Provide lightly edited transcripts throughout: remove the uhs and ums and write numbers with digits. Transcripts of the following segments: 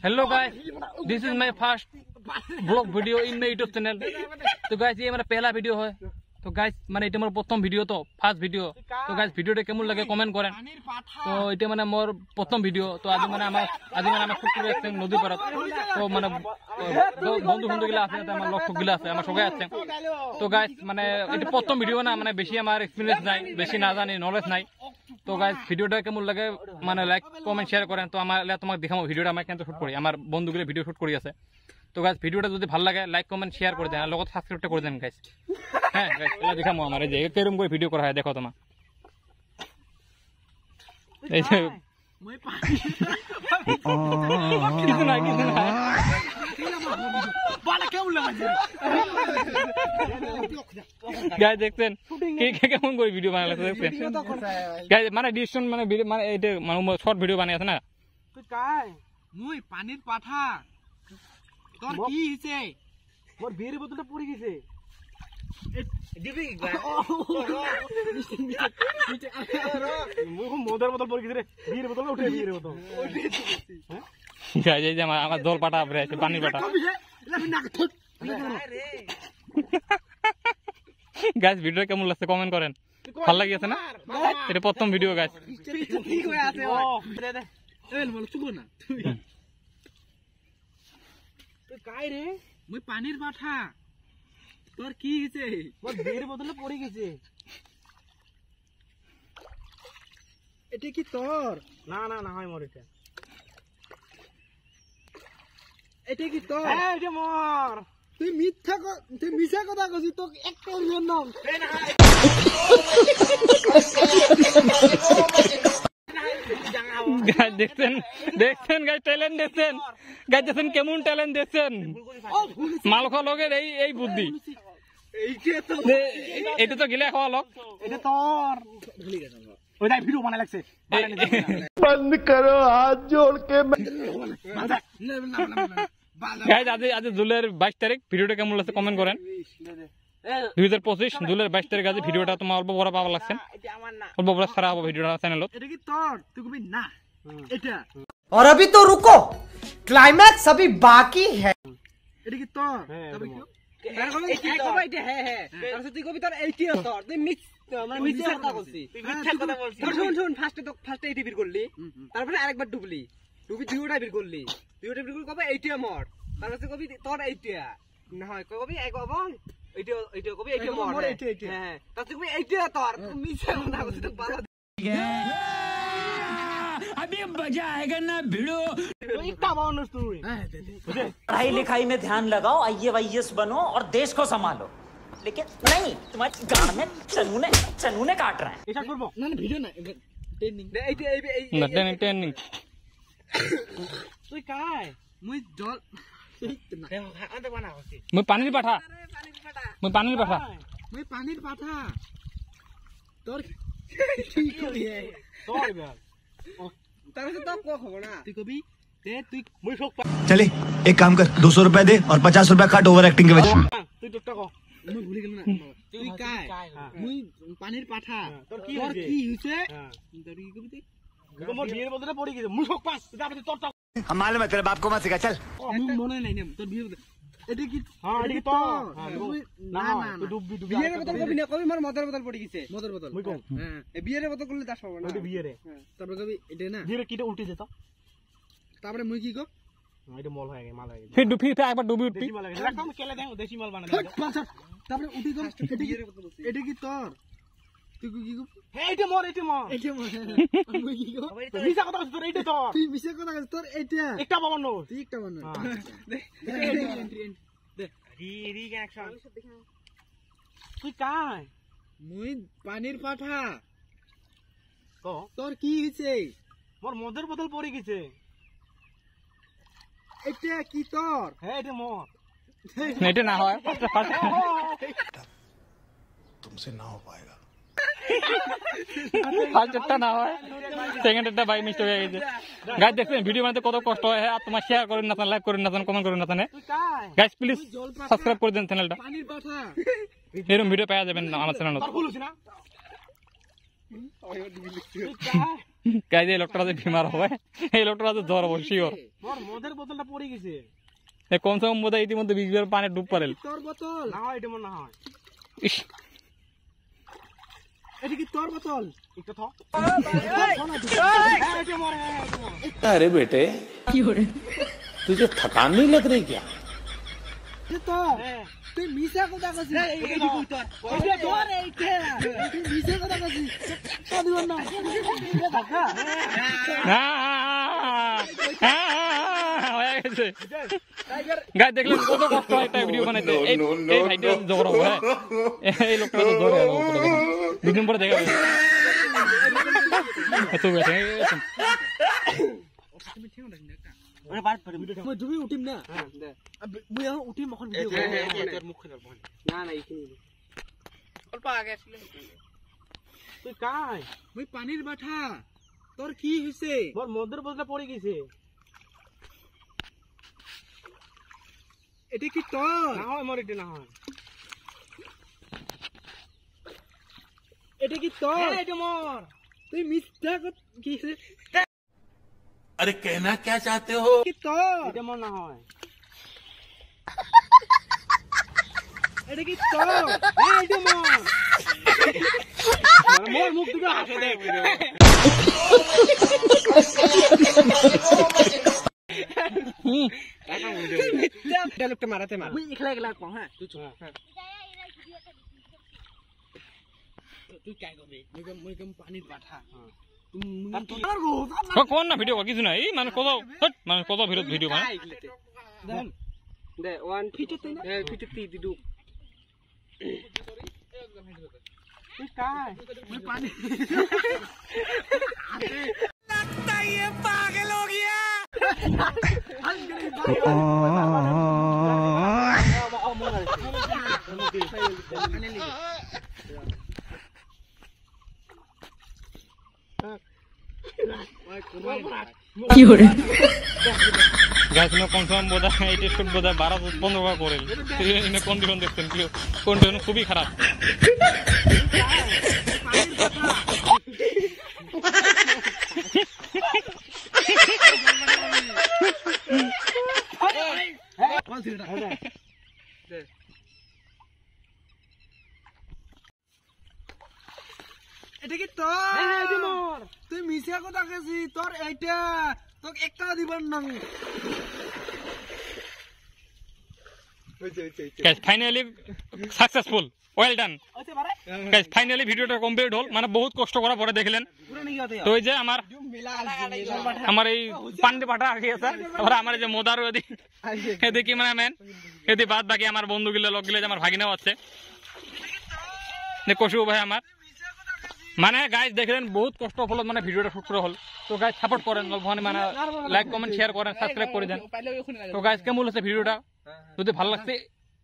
Hello guys, this is my first blog video in my YouTube channel. तो guys ये मेरा पहला video है। तो गाइस মানে এটা মোর প্রথম ভিডিও, তো ফার্স্ট ভিডিও। তো গাইস ভিডিওটা কেমন লাগে কমেন্ট করেন। তো এটা মানে মোর প্রথম ভিডিও। তো আজ মানে আমার শুট করে আসছেন নদী পাড়াত। তো মানে বন্ধু গুলা আছে, আমার লক্ষ্য গুলা আছে, আমার সবাই আছে। তো গাইস মানে এটা প্রথম ভিডিও না, মানে বেশি আমার এক্সপিরিয়েন্স নাই, বেশি না জানি, নলেজ নাই। তো গাইস ভিডিওটা কেমন লাগে মানে লাইক কমেন্ট শেয়ার করেন। তো আমার তোমাকে দেখাবো ভিডিওটা আমি কেন শুট করি, আমার বন্ধুগুলো ভিডিও শুট করি আছে। তো গাইস ভিডিওটা যদি ভালো লাগে লাইক কমেন্ট শেয়ার করে দেন, আর লগত সাবস্ক্রাইবটা করে দেন গাইস। হ্যাঁ গাইস এলা দেখাবো আমার এই যে কেরম করে ভিডিও করা হয়, দেখো তোমার এই যে মই পানি কিছু না বাড়া কেমন লাগে গাইস দেখছেন কে কেমন করে ভিডিও বানাইছে দেখছেন গাইস, মানে ডিসিশন মানে এইটা মানে শর্ট ভিডিও বানাই আছে না। তুই কাই মই পানির পাঠা, তোর কি হইছে? মোর বিয়ের বোতলটা পড়ে গেছে। দিবি মদের বোতল পড়ে গেছে রে, বিয়ের বোতল উঠে, বিয়ের বোতল গাইস এই যে আমার জল পাটা পড়ে আছে, পানির পাটা। গাইস ভিডিও কেমন লাগছে কমেন্ট করেন, ভালো লাগিয়েছে না? এটা প্রথম ভিডিও গাইস। ঠিক হয়ে আছে ও দে দে এল বল চুপ না তুই কাই রে? মই পানির পাঠা, তোর কি হইছে? মোর বিয়ের বোতলে পড়ে গেছে। এটা কি তোর? না না না হয় মোর এটা। এটা কি তোর? হ্যাঁ এটা মোর। তুই মিছা কথা কইছিস, তো একটা জন্য দেখছেন গাইস, ট্যালেন্ট দেখছেন গাইস, দেখছেন কেমন ট্যালেন্ট দেখছেন। মালখা লোকের এই বুদ্ধি, এটা তো গিলা খাওয়া লোক। এটা তোর ওই দাই ভিডিও বানাই লাগছে। बंद करो हाथ जोड़ के। গাইস আজ জুলাইয়ের 22 তারিখ, ভিডিওটা কেমন লাগছে কমেন্ট করেন। 2025 জুলাইয়ের 22 তারিখ আজ ভিডিওটা তোমার অল্প বড় পাওয়া লাগছে, অল্প বড় সারা হবে ভিডিওটা চ্যানেলত। এটা কি তোর? তুই কবি না এটা। और अभी तो रुको, क्लाइमैक्स अभी बाकी है। এটা কি তোর? তবে কি এর কবে এই কবে এটা হ্যাঁ হ্যাঁ তারপর তুই কবি তোর এইটিও তোর, তুই মানে মিথ্যা কথা বলছিস। তুই মিথ্যা কথা বলছিস। শুন ফার্স্টে এইটি বের করলি, তারপরে আরেকবার ডুবলি দুইটা বের করলি, দুইটা বের করলি কবে এইটিও মর, তারপর কবি তোর এইটিয়া না হয় কবি এক এবং এইটিও কবি এইটিও মর। হ্যাঁ তারপর কবি এইটিও তোর, মিথ্যা কথা বলছিস। তো পালা अभी मजा आएगा ना भिड़ो। पढ़ाई लिखाई में ध्यान लगाओ, IAS बनो और देश को संभालो, लेकिन नहीं तुम्हारी गांड में चनूने काट रहे हैं। এটা করব না না ভিডিও না ট্রেনিং না ট্রেনিং তুই কাই? মুই জল আনতে বানা হইছে। মই পানির পাঠা, মই পানির পাঠা, মুই পানির পাঠা। তোর ঠিক করি হে তোর এবার তারপরে তো কো খবর না তুই কবি দে তুই মুই শোক। चले एक काम कर, 200 रुपए दे और 50 रुपए काट ओवर एक्टिंग के वजह। তুই তোরটা কো, মুই ভুলে গেল না। তুই কাই? মুই পানির পাঠা। তোর কি হইছে? তোর কি কবি? তুই মোর বিয়ের বদলে পড়ে গেছে, মুই শোক পাস। তারপরে তোরটা हम मालूम है तेरे बाप को मत सिखा, चल। মুই মনে নাই না তোর বিয়ের বদলে। এটা কি? হ্যাঁ এটা কি তোর? না না তুই ডুববি বিয়ের বোতল কবি না, কবি মোর মদের বোতল পড়ে গেছে। মদের বোতল মুই কম। হ্যাঁ এই বিয়ের বোতল করলে দাস পাবো না। ওটা বিয়েরে। হ্যাঁ তারপরে কবি এটা না বিয়েরে কিটা উল্টে যেত। তারপরে মুই কি কো? এটা মল হয়ে গেছে, মাল হয়ে গেছে। ফির একবার ডুবি উঠবি। দেশি মাল লাগে রাখতাম কেলে দেন দেশি মাল বানাই দাও। তারপরে উঠি কর। এটা কি তোর? তুই কি কো? হ্যাঁ এটা মর মুই কি কো? মিছা কথা কইছ তোর, এইটা তোর। তুই মিছা কথা কইছ তোর, এইটা একটা বাবানো তুই একটা বানানো। দে রি কানেকশন। তুই কাই? মুই পানির পাঠা। তো তোর কি হইছে? মোর মদের বোতল পড়ে গেছে। এটা কি তোর? হ্যাঁ এটা মোর। এটা না হয় तुमसे ना हो पाएगा। ফার্স্টটা না হয় সেকেন্ডটা বাই মিস্টেক হয়ে গেছে। গাইস দেখছেন ভিডিও বানাতে কত কষ্ট হয়, আর তোমার শেয়ার করেন না, লাইক করেন না, কমেন্ট করেন না। গাইস প্লিজ সাবস্ক্রাইব করে দেন চ্যানেলটা, পানির পাঠা এরকম ভিডিও পাওয়া যাবেন না আমার চ্যানেলে। গাইজ এই লোকটা বিমার হবে, এই লোকটা জ্বর হবে শিওর। মোর মদের বোতলটা পড়ে গেছে। কমসে কম বোধ হয় ইতিমধ্যে 20 বার পানি ডুব পারেল। তোর বোতল না হয়, এটা মনে হয় ইস, এটা কি তোর বোতল? একটু থ। अरे बेटे तुझे थकान नहीं लग रही क्या? তো তুই মিছা কথা কইছিস। এইটা কই তোর? এইটা তোর এইটা। তুই মিছা কথা কইছিস। তো দিও না। এটা ধাক্কা। হয়ে গেছে। গাইজ দেখলেন কত কষ্ট হয় একটা ভিডিও বানাইতে। এই ভাইটা জ্বর হবে, এই লোকটা তো জ্বর হবে, 2 দিন পরে দেখা যাবে। এত বেশি ওরে বাদ পড়ে ভিডিও। মই তুমি উঠিম না। হ্যাঁ দে। মই এখন উঠিম এখন ভিডিও। তোর মুখ খেলার বল। না না এইখিনি। অল্প আগে আসলে। তুই কাই? মই পানির বাঠা। তোর কি হইছে? মোর মদের বদলা পড়ে গেছে। এটা কি তোর? না হয় মোর এটা না হয়। এটা কি তোর? হ্যাঁ এটা মোর। তুই মিথ্যা কথা কি হইছে? अरे कहना क्या चाहते हो? কি তোর? এটা মোর না হয়। এটা কি তোর? হ্যাঁ এটা মোর। মোর মুখ দুটো হাসে দেখ। মিথ্যা লোকটা মারাতে মার। তুই একলা একলা কম। হ্যাঁ তুই চুপ। হ্যাঁ তুই কাই করবি? মই কম পানির পাঠা। হ্যাঁ কোন না ভিডিও কিছু নাই, মানে কত মানে কত ভিডিও মানে দে 1 ফিটতে না। হ্যাঁ ফিটতে দিদু। তুই কাই? মই পানি लगता ये पागल हो गया। গাছ কনফার্ম বোধ হয় এটি শুট বোধ হয় 12-15 করে কন্ডিশন দেখছেন, কন্ডিশন খুবই খারাপ। এটা কি তোর? তুই মিছা কথা কইছিস। তোর এইটা তোকে একটা দিবার না। Guys finally successful, well done guys. Finally ভিডিওটা কমপ্লিট হল, মানে বহুত কষ্ট করার পরে দেখলেন। তো এই যে আমার এই পান্ডে পাঠা আগে আছে, তারপরে আমার যে মোদার এদিকে মানে মেন এদি বাদ বাকি আমার বন্ধুগুলো লোকগুলো যে আমার ভাগিনাও আছে, কষু ভাই আমার। মানে গাইজ দেখলেন বহুত কষ্ট ফলত মানে ভিডিওটা শুট করা হল। তো গাইজ সাপোর্ট করেন, মানে লাইক কমেন্ট শেয়ার করেন, সাবস্ক্রাইব করে দেন। তো গাইজ কেমন হচ্ছে ভিডিওটা? যদি ভালো লাগছে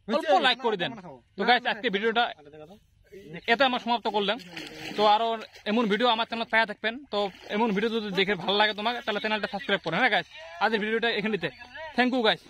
অল্প লাইক করে দেন। তো গাইজ আজকে ভিডিওটা এটা আমার সমাপ্ত করলাম। তো আরো এমন ভিডিও আমার চ্যানেল পাওয়া থাকবেন। তো এমন ভিডিও যদি দেখে ভালো লাগে তোমাকে, তাহলে চ্যানেলটা সাবস্ক্রাইব করেন। হ্যাঁ গাইজ, আজকের ভিডিওটা এখানে থ্যাংক ইউ গাইজ।